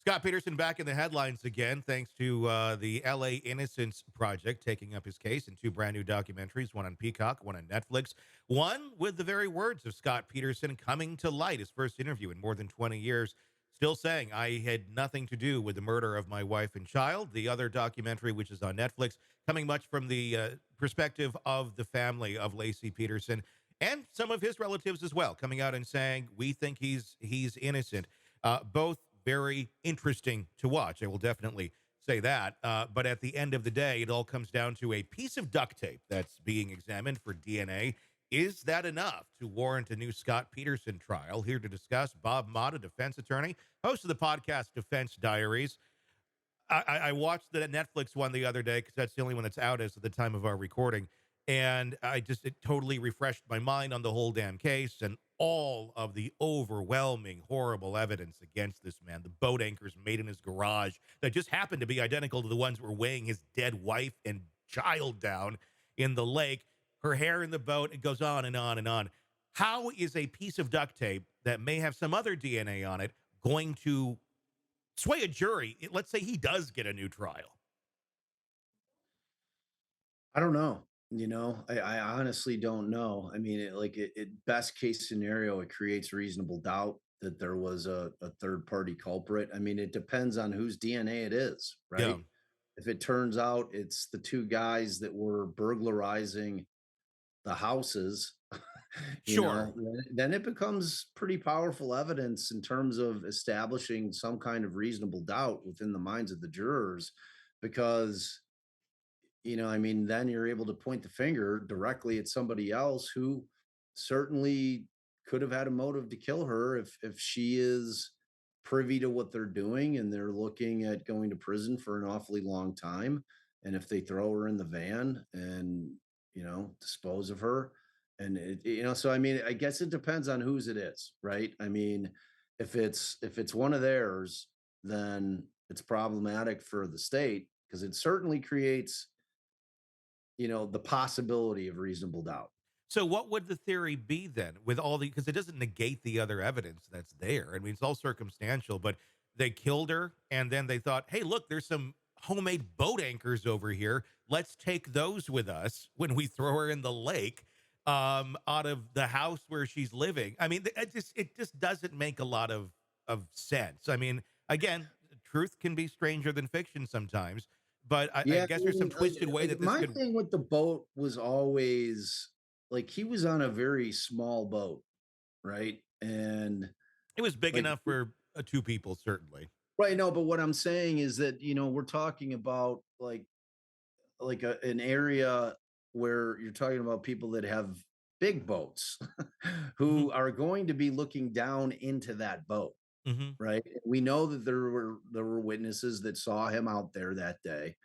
Scott Peterson back in the headlines again, thanks to the LA Innocence Project taking up his case in two brand new documentaries, one on Peacock, one on Netflix, one with the very words of Scott Peterson coming to light, his first interview in more than 20 years, still saying, I had nothing to do with the murder of my wife and child. The other documentary, which is on Netflix, coming much from the perspective of the family of Laci Peterson and some of his relatives as well, coming out and saying, we think he's innocent. Both very interesting to watch. I will definitely say that. But at the end of the day, it all comes down to a piece of duct tape that's being examined for DNA. Is that enough to warrant a new Scott Peterson trial? Here to discuss, Bob Motta, defense attorney, host of the podcast Defense Diaries. I watched the Netflix one the other day because that's the only one that's out as of the time of our recording. And it totally refreshed my mind on the whole damn case and all of the overwhelming, horrible evidence against this man. The boat anchors made in his garage that just happened to be identical to the ones that were weighing his dead wife and child down in the lake. Her hair in the boat. It goes on and on and on. How is a piece of duct tape that may have some other DNA on it going to sway a jury? Let's say he does get a new trial. I don't know. I honestly don't know. I mean, best case scenario, it creates reasonable doubt that there was a third party culprit. I mean, it depends on whose DNA it is, Yeah, right? If it turns out it's the two guys that were burglarizing the houses, sure. then it becomes pretty powerful evidence in terms of establishing some kind of reasonable doubt within the minds of the jurors because I mean, then you're able to point the finger directly at somebody else who certainly could have had a motive to kill her if she is privy to what they're doing and they're looking at going to prison for an awfully long time. And if they throw her in the van and, dispose of her. And so I mean, I guess it depends on whose it is, right? I mean, if it's one of theirs, then it's problematic for the state because it certainly creates the possibility of reasonable doubt. So what would the theory be then with all the, because it doesn't negate the other evidence that's there. I mean, it's all circumstantial, but they killed her and then they thought, hey, look, there's some homemade boat anchors over here. Let's take those with us when we throw her in the lake out of the house where she's living. I mean, it just doesn't make a lot of sense. I mean, again, truth can be stranger than fiction sometimes, but I Yeah, I guess there's some mean, twisted way that this my could. thing with the boat was always like he was on a very small boat, right? And It was big like enough for two people, certainly. right, no, but what I'm saying is that, we're talking about an area where you're talking about people that have big boats Mhm, who are going to be looking down into that boat. mhm. Right. We know that there were witnesses that saw him out there that day.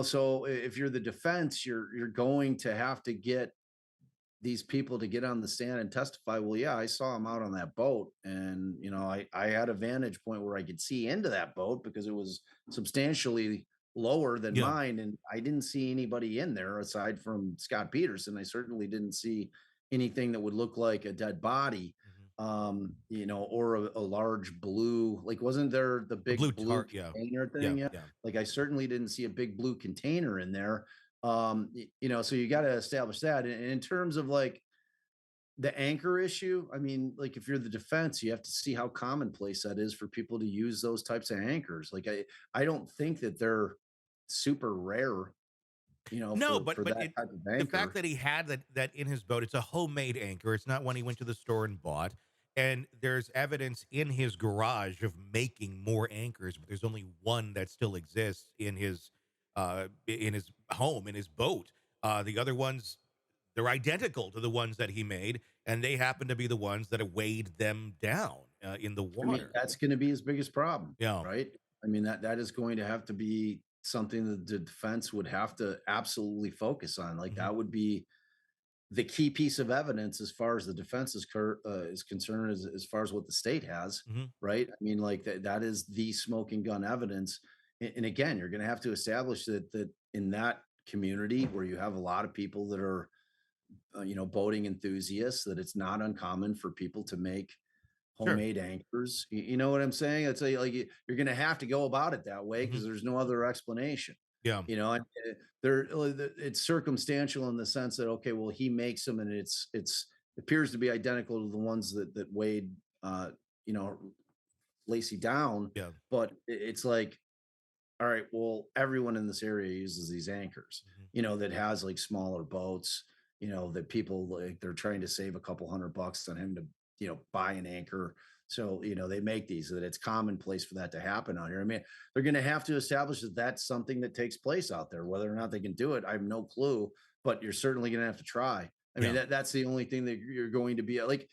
So if you're the defense, you're going to have to get these people to get on the stand and testify. Well, yeah, I saw him out on that boat, and I had a vantage point where I could see into that boat because it was substantially lower than Yeah. mine, and I didn't see anybody in there aside from Scott Peterson. I certainly didn't see anything that would look like a dead body, Mhm. or a large blue. Like, wasn't there the A blue big blue tart, yeah. container Yeah, thing? Yeah, yeah. like I certainly didn't see a big blue container in there. So you got to establish that. And in terms of like the anchor issue, I mean, like if you're the defense, you have to see how commonplace that is for people to use those types of anchors. Like I don't think that they're super rare, No, for but that it type of the fact anchor. that he had that in his boat, it's a homemade anchor. It's not one he went to the store and bought. And there's evidence in his garage of making more anchors, but there's only one that still exists in his home, in his boat. The other ones, they're identical to the ones that he made, and they happen to be the ones that have weighed them down in the I mean, water. that's going to be his biggest problem, Yeah. right? I mean, that is going to have to be something that the defense would have to absolutely focus on. Like Mhm. that would be the key piece of evidence as far as the defense is concerned, as far as what the state has, Mhm. right? I mean, like that is the smoking gun evidence. And again, you're going to have to establish that in that community where you have a lot of people that are, boating enthusiasts, that it's not uncommon for people to make Sure. homemade anchors. You know what I'm saying? It's like you're going to have to go about it that way Hmm. because there's no other explanation. Yeah. You know, and, it's circumstantial in the sense that okay, well, he makes them, and it's appears to be identical to the ones that weighed, you know, Laci down, Yeah. but it's like all right, well, everyone in this area uses these anchors, Hmm. that has like smaller boats, that people like they're trying to save a couple $100 on him to, buy an anchor. So, they make these that it's commonplace for that to happen out here. I mean, they're going to have to establish that that's something that takes place out there. Whether or not they can do it, I have no clue, but you're certainly going to have to try. I mean, Yeah. that's the only thing that you're going to be like,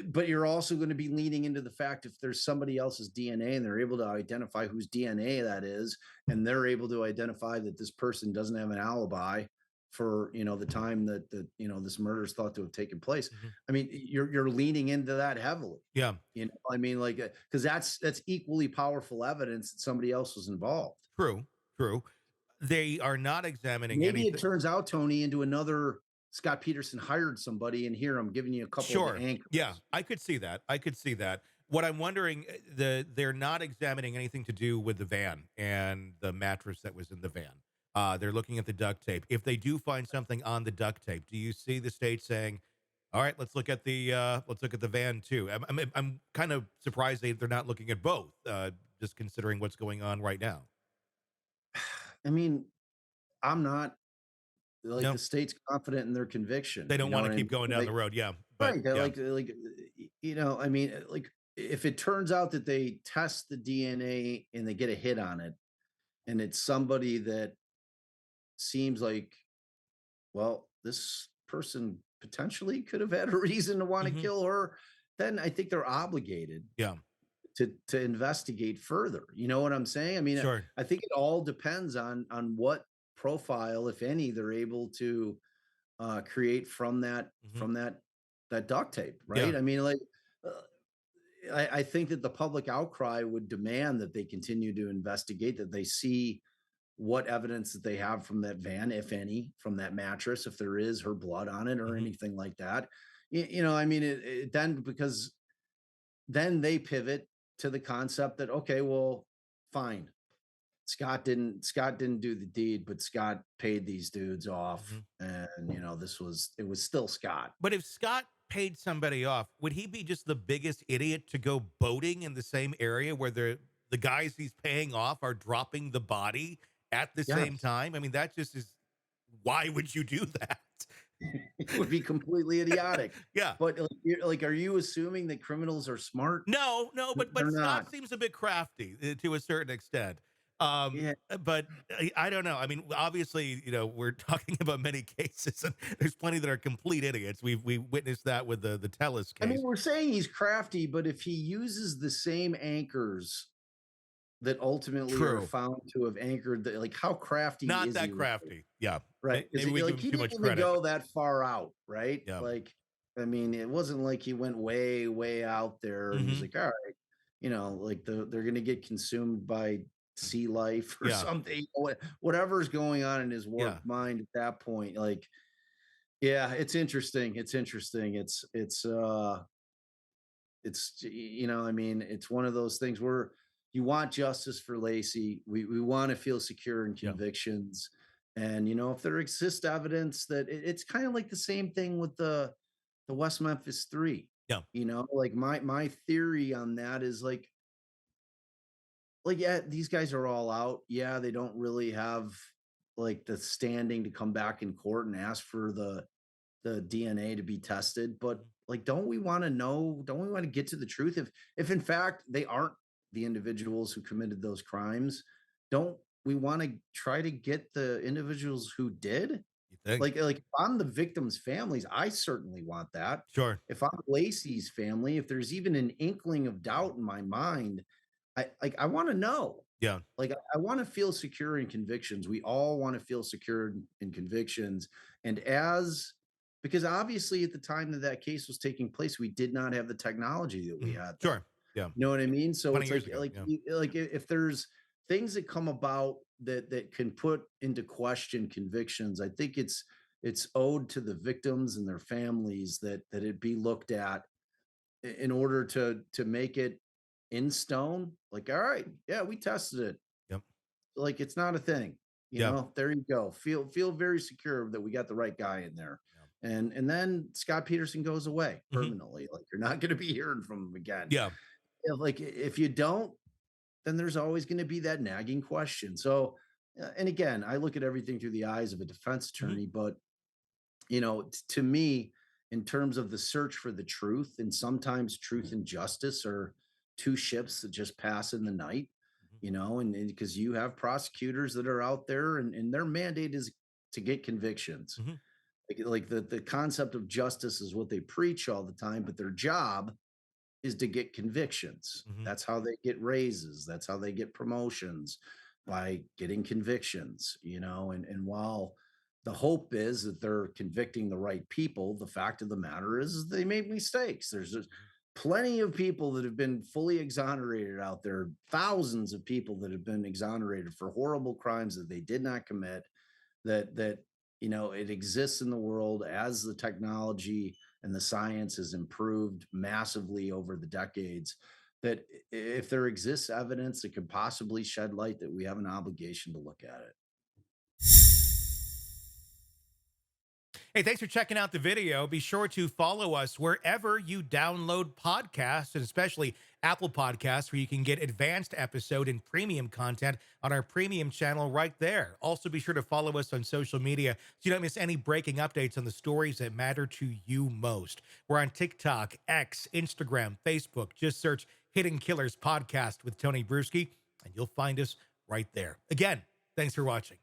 but you're also going to be leaning into the fact if there's somebody else's DNA and they're able to identify whose DNA that is, and they're able to identify that this person doesn't have an alibi for the time that this murder is thought to have taken place. Hmm. I mean, you're leaning into that heavily. Yeah. I mean, like, because that's equally powerful evidence that somebody else was involved. True. True. They are not examining Maybe it anything. turns out, Tony, into another Scott Peterson hired somebody, and here I'm giving you a couple of the Sure. Yeah, anchors. I could see that. I could see that. What I'm wondering, they're not examining anything to do with the van and the mattress that was in the van. They're looking at the duct tape. If they do find something on the duct tape, do you see the state saying, "All right, let's look at the van too"? I'm kind of surprised they're not looking at both, just considering what's going on right now. I mean, I'm not like the No, state's confident in their conviction. they You don't know want what to I mean? keep going down the Like, road. Yeah, but right. yeah. I mean, like if it turns out that they test the DNA and they get a hit on it, and it's somebody that seems like, well, this person potentially could have had a reason to want to Hmm. kill her, then I think they're obligated Yeah, to investigate further. You know what I'm saying? I mean, sure. I think it all depends on what profile, if any, they're able to create from that Hmm. from that that duct tape, Yeah. right? I mean, like, uh, I think that the public outcry would demand that they continue to investigate, that they see what evidence that they have from that van, if any, from that mattress, if there is her blood on it or Hmm. anything like that. I mean, then because then they pivot to the concept that okay, well, fine. Scott didn't do the deed, but Scott paid these dudes off, Hmm. and it was still Scott. But if Scott paid somebody off, would he be just the biggest idiot to go boating in the same area where the guys he's paying off are dropping the body at the same Yes. time? I mean, that just is, why would you do that? It would be completely idiotic. Yeah. But are you assuming that criminals are smart? No, no, but They're Scott not. seems a bit crafty to a certain extent. Yeah. But I don't know. I mean, obviously, we're talking about many cases, and there's plenty that are complete idiots. We witnessed that with the Tellis I mean, case. we're saying he's crafty, but if he uses the same anchors that ultimately are True. found to have anchored the like, how crafty Not is he that with it? crafty. Yeah. Right, 'cause Maybe we give like, him he too didn't much even credit, but go that far out, right? yeah. Like, I mean, it wasn't like he went way, way out there and he's Hmm. like, "All right," like, they're gonna get consumed by sea life or Yeah. something, whatever's going on in his Yeah. warped mind at that point, like, yeah, it's interesting, it's interesting, I mean, it's one of those things where you want justice for Laci. We want to feel secure in Yeah. convictions. And if there exists evidence that it's kind of like the same thing with the West Memphis Three. Yeah. Like my theory on that is yeah, these guys are all out. Yeah, they don't really have like the standing to come back in court and ask for the DNA to be tested, but Mhm. like, don't we want to know? Don't we want to get to the truth? If in fact they aren't the individuals who committed those crimes, don't we want to try to get the individuals who did? You think? Like if I'm the victims' families, I certainly want that. Sure. If I'm Lacey's family, if there's even an inkling of doubt in my mind, I want to know. Yeah. Like I want to feel secure in convictions. We all want to feel secure in convictions. And as because obviously at the time that that case was taking place, we did not have the technology that we Mhm. had then. Sure. Yeah. You know what I mean? So 20 it's years like ago. Yeah. if there's things that come about that can put into question convictions, I think it's owed to the victims and their families that it be looked at in order to make it in stone. Like, all right, yeah, we tested it. Yep. Like, it's not a thing, Yeah. there you go. Feel very secure that we got the right guy in there. Yeah. And then Scott Peterson goes away Hmm. permanently. Like, you're not going to be hearing from him again. Yeah. Yeah, like, if you don't, then there's always going to be that nagging question. So, and again, I look at everything through the eyes of a defense Hmm. attorney, but to me, in terms of the search for the truth, and sometimes truth and justice are two ships that just pass in the night, and because you have prosecutors that are out there, and their mandate is to get convictions. Hmm. Like the concept of justice is what they preach all the time, but their job is to get convictions. Hmm. That's how they get raises. That's how they get promotions, by getting convictions, and while the hope is that they're convicting the right people, the fact of the matter is they make mistakes. There's just plenty of people that have been fully exonerated out there, thousands of people that have been exonerated for horrible crimes that they did not commit, that it exists in the world as the technology and the science has improved massively over the decades, that if there exists evidence that could possibly shed light, that we have an obligation to look at it. Hey, thanks for checking out the video. Be sure to follow us wherever you download podcasts, and especially Apple Podcasts, where you can get advanced episode and premium content on our premium channel right there. Also, be sure to follow us on social media so you don't miss any breaking updates on the stories that matter to you most. We're on TikTok, X, Instagram, Facebook. Just search Hidden Killers Podcast with Tony Brueski, and you'll find us right there. Again, thanks for watching.